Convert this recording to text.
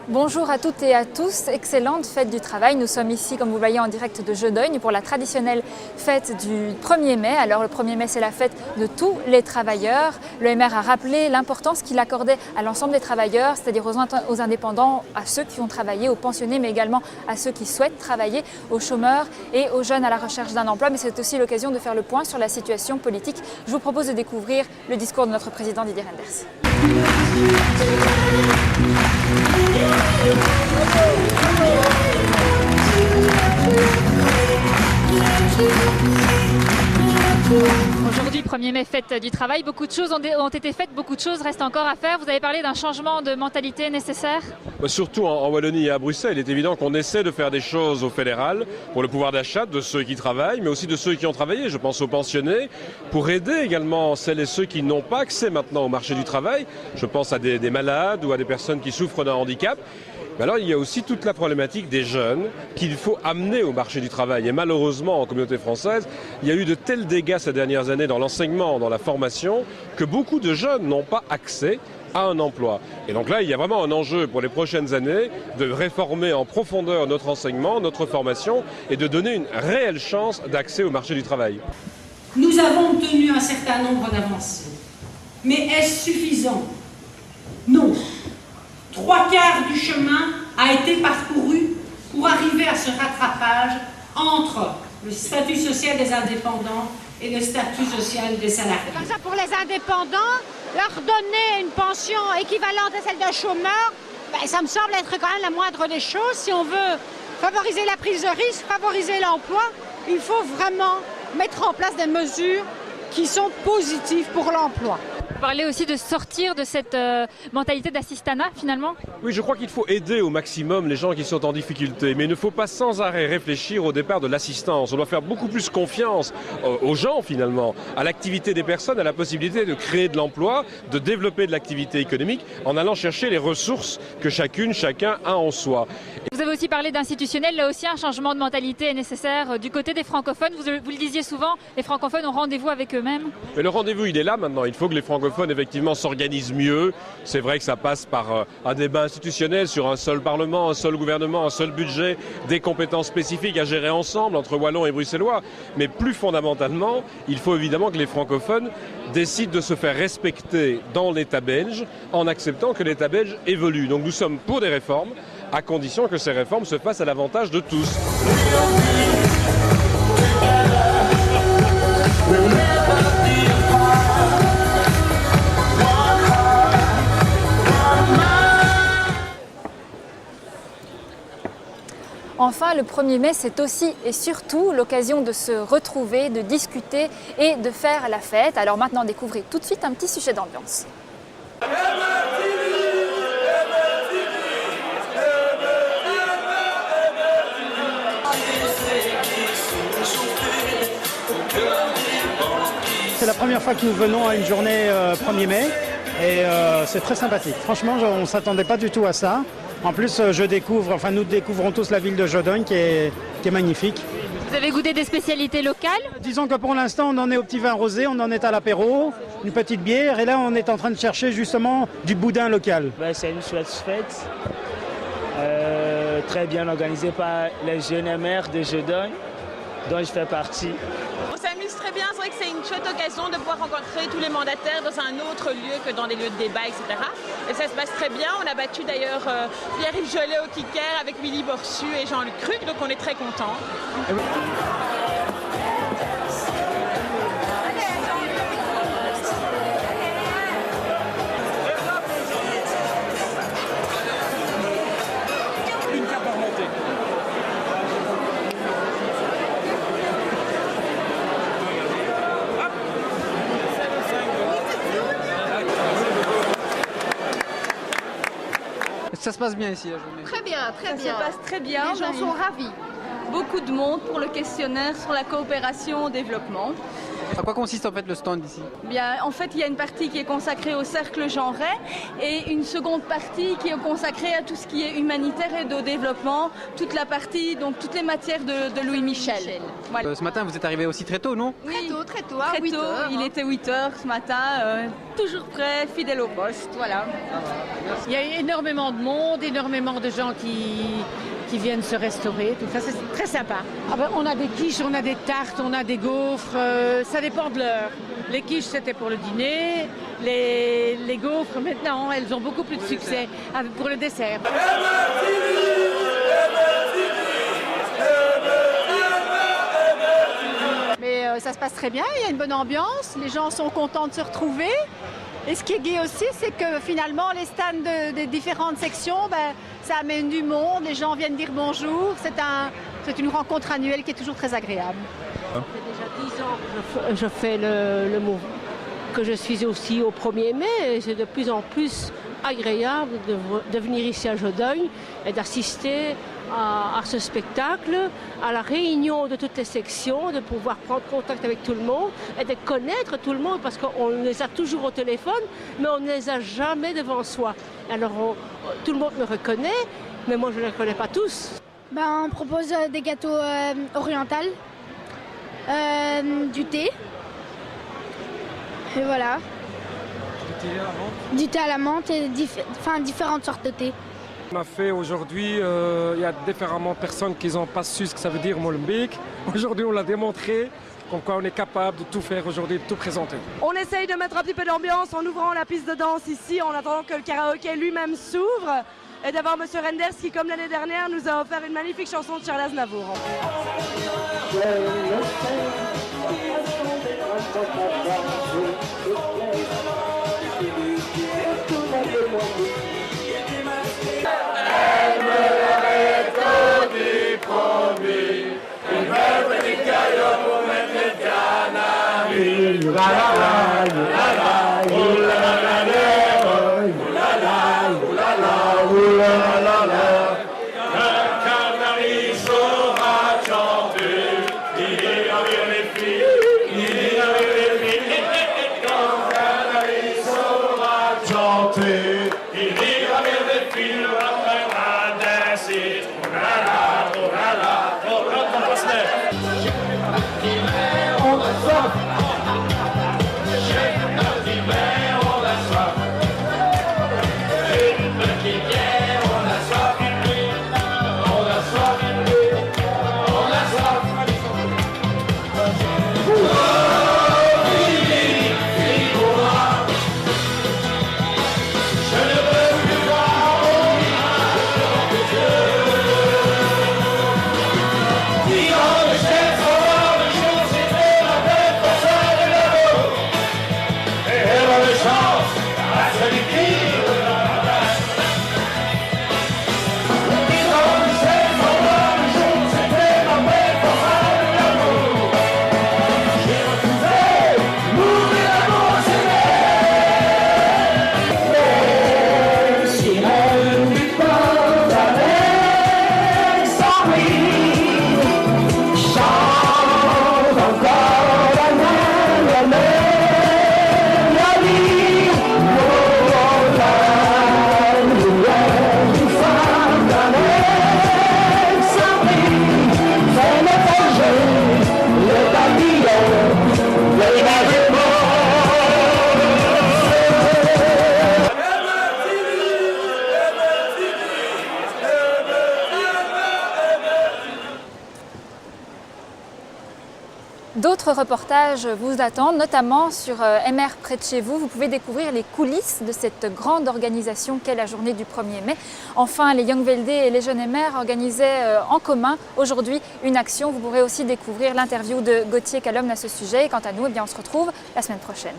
Bonjour à toutes et à tous, excellente fête du travail. Nous sommes ici, comme vous le voyez, en direct de Jodogne pour la traditionnelle fête du 1er mai. Alors le 1er mai, c'est la fête de tous les travailleurs. Le MR a rappelé l'importance qu'il accordait à l'ensemble des travailleurs, c'est-à-dire aux indépendants, à ceux qui ont travaillé, aux pensionnés, mais également à ceux qui souhaitent travailler, aux chômeurs et aux jeunes à la recherche d'un emploi. Mais c'est aussi l'occasion de faire le point sur la situation politique. Je vous propose de découvrir le discours de notre président Didier Reynders. Aujourd'hui, 1er mai, fête du travail. Beaucoup de choses ont été faites, beaucoup de choses restent encore à faire. Vous avez parlé d'un changement de mentalité nécessaire? Surtout en Wallonie et à Bruxelles, il est évident qu'on essaie de faire des choses au fédéral pour le pouvoir d'achat de ceux qui travaillent, mais aussi de ceux qui ont travaillé. Je pense aux pensionnés, pour aider également celles et ceux qui n'ont pas accès maintenant au marché du travail. Je pense à des malades ou à des personnes qui souffrent d'un handicap. Mais alors il y a aussi toute la problématique des jeunes qu'il faut amener au marché du travail. Et malheureusement, en communauté française, il y a eu de tels dégâts ces dernières années dans l'enseignement, dans la formation, que beaucoup de jeunes n'ont pas accès à un emploi. Et donc là, il y a vraiment un enjeu pour les prochaines années de réformer en profondeur notre enseignement, notre formation et de donner une réelle chance d'accès au marché du travail. Nous avons obtenu un certain nombre d'avancées. Mais est-ce suffisant? Non. 3/4 du chemin a été parcouru pour arriver à ce rattrapage entre le statut social des indépendants et le statut social des salariés. Par exemple, pour les indépendants, leur donner une pension équivalente à celle d'un chômeur, ça me semble être quand même la moindre des choses. Si on veut favoriser la prise de risque, favoriser l'emploi, il faut vraiment mettre en place des mesures qui sont positives pour l'emploi. Vous parlez aussi de sortir de cette mentalité d'assistanat finalement? Oui, je crois qu'il faut aider au maximum les gens qui sont en difficulté, mais il ne faut pas sans arrêt réfléchir au départ de l'assistance. On doit faire beaucoup plus confiance aux gens finalement, à l'activité des personnes, à la possibilité de créer de l'emploi, de développer de l'activité économique en allant chercher les ressources que chacun a en soi. Vous avez aussi parlé d'institutionnel, là aussi un changement de mentalité est nécessaire du côté des francophones. Vous le disiez souvent, les francophones ont rendez-vous avec eux-mêmes. Mais le rendez-vous il est là maintenant, il faut que les francophones effectivement s'organisent mieux. C'est vrai que ça passe par un débat institutionnel sur un seul parlement, un seul gouvernement, un seul budget, des compétences spécifiques à gérer ensemble entre Wallons et Bruxellois. Mais plus fondamentalement, il faut évidemment que les francophones décident de se faire respecter dans l'État belge en acceptant que l'État belge évolue. Donc nous sommes pour des réformes, à condition que ces réformes se fassent à l'avantage de tous. Enfin, le 1er mai, c'est aussi et surtout l'occasion de se retrouver, de discuter et de faire la fête. Alors maintenant, découvrez tout de suite un petit sujet d'ambiance. C'est la première fois que nous venons à une journée 1er mai et c'est très sympathique. Franchement, on ne s'attendait pas du tout à ça. En plus, nous découvrons tous la ville de Jodogne qui est magnifique. Vous avez goûté des spécialités locales? Disons que pour l'instant, on en est au petit vin rosé, on en est à l'apéro, une petite bière et là, on est en train de chercher justement du boudin local. C'est une chouette fête, très bien organisée par les jeunes MR de Jodogne, dont je fais partie. On s'amuse très bien, c'est vrai que c'est une chouette occasion de pouvoir rencontrer tous les mandataires dans un autre lieu que dans des lieux de débat, etc. Et ça se passe très bien. On a battu d'ailleurs Pierre-Yves Jolet au kicker avec Willy Borsu et Jean-Luc Cruc, donc on est très contents. Ça se passe bien ici la journée? Très bien, très bien. Ça se passe très bien. Les gens sont ravis. Beaucoup de monde pour le questionnaire sur la coopération au développement. À quoi consiste en fait le stand ici? Bien, en fait, il y a une partie qui est consacrée au cercle genré et une seconde partie qui est consacrée à tout ce qui est humanitaire et au développement, toute la partie, donc toutes les matières de Louis Michel. Voilà. Ce matin, vous êtes arrivé aussi très tôt, non? Oui, très tôt, très tôt. Il était 8 h ce matin. toujours prêt, fidèle au poste, voilà. Il y a énormément de monde, énormément de gens qui viennent se restaurer, tout ça, c'est très sympa. Ah ben, on a des quiches, on a des tartes, on a des gaufres, ça dépend de l'heure. Les quiches, c'était pour le dîner, les gaufres, maintenant, elles ont beaucoup plus de succès pour le dessert. Mais ça se passe très bien, il y a une bonne ambiance, les gens sont contents de se retrouver. Et ce qui est gai aussi, c'est que finalement, les stands des différentes sections, ça amène du monde, les gens viennent dire bonjour. C'est une rencontre annuelle qui est toujours très agréable. Ça fait déjà 10 ans que je fais le mouvement, que je suis aussi au 1er mai. Et c'est de plus en plus agréable de venir ici à Jodogne et d'assister à ce spectacle, à la réunion de toutes les sections, de pouvoir prendre contact avec tout le monde et de connaître tout le monde parce qu'on les a toujours au téléphone, mais on ne les a jamais devant soi. Alors tout le monde me reconnaît, mais moi je ne les connais pas tous. On propose des gâteaux orientaux, du thé, et voilà. Du thé à la menthe et différentes sortes de thé. On a fait aujourd'hui, il y a différentes personnes qui n'ont pas su ce que ça veut dire Molenbeek. Aujourd'hui, on l'a démontré, comme quoi on est capable de tout faire aujourd'hui, de tout présenter. On essaye de mettre un petit peu d'ambiance en ouvrant la piste de danse ici, en attendant que le karaoké lui-même s'ouvre. Et d'avoir M. Renders qui, comme l'année dernière, nous a offert une magnifique chanson de Charles Aznavour. D'autres reportages vous attendent, notamment sur MR près de chez vous. Vous pouvez découvrir les coulisses de cette grande organisation qu'est la journée du 1er mai. Enfin, les Young VLD et les jeunes MR organisaient en commun aujourd'hui une action. Vous pourrez aussi découvrir l'interview de Gauthier Calomne à ce sujet. Et quant à nous, on se retrouve la semaine prochaine.